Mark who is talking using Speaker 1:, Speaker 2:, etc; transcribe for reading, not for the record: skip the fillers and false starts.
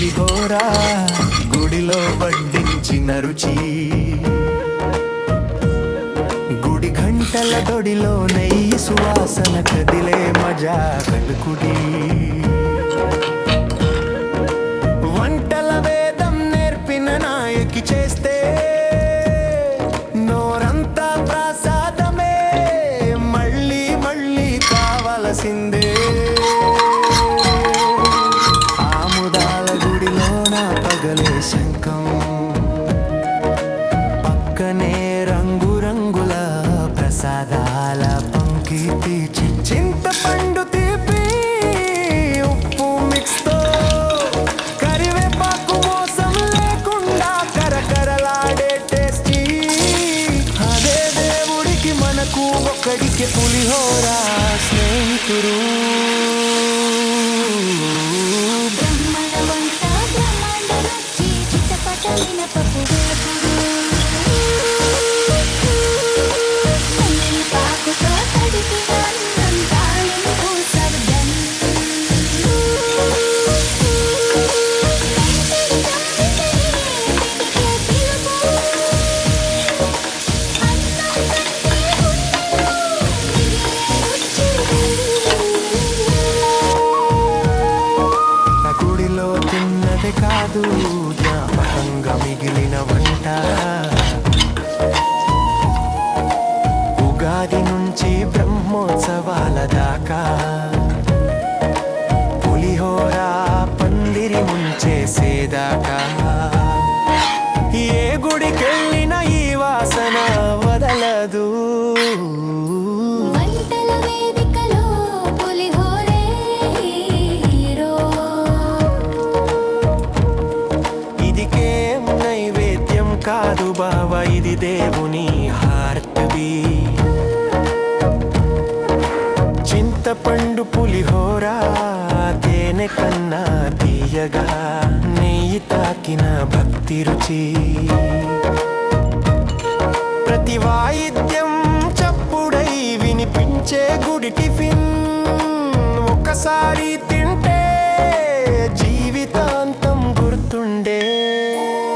Speaker 1: పులిహోర గుడిలో వడ్డించిన రుచి గుడి గంటల దొడిలో నెయ్యి సువాసన కదిలే మజా కలుకుడి వంటల వేదం నేర్పిన నాయకి చేస్తే నోరంతా ప్రసాదమే మళ్ళీ మళ్ళీ కావలసిందే శంఖం పక్కనే రంగురంగుల ప్రసాదాల పంక్తి చింతపండు తీపి ఉప్పు మిక్స్ తో కరివేపాకు మోసం లేకుండా కరకరలాడే టేస్టీ అదే దేవుడికి మనకు ఒక్కడికి పులిహోర స్నేహితుడు కాదు జ్ఞాపకంగా మిగిలిన వంట ఉగాది నుంచి బ్రహ్మోత్సవాల దాకా పులిహోర పందిరి ముంచేసేదాకా ఏ గుడికెళ్ళిన ఈ వాసన వదలదు కాదు బావ ఇది దేవుని హార్ట్ బీట్ చింతపండు పులిహోర తేనె కన్నా తీయగా నెయ్యి తాకిన భక్తి రుచి ప్రతి వాయిద్యం చప్పుడై వినిపించే గుడి టిఫిన్ ఒకసారి తింటే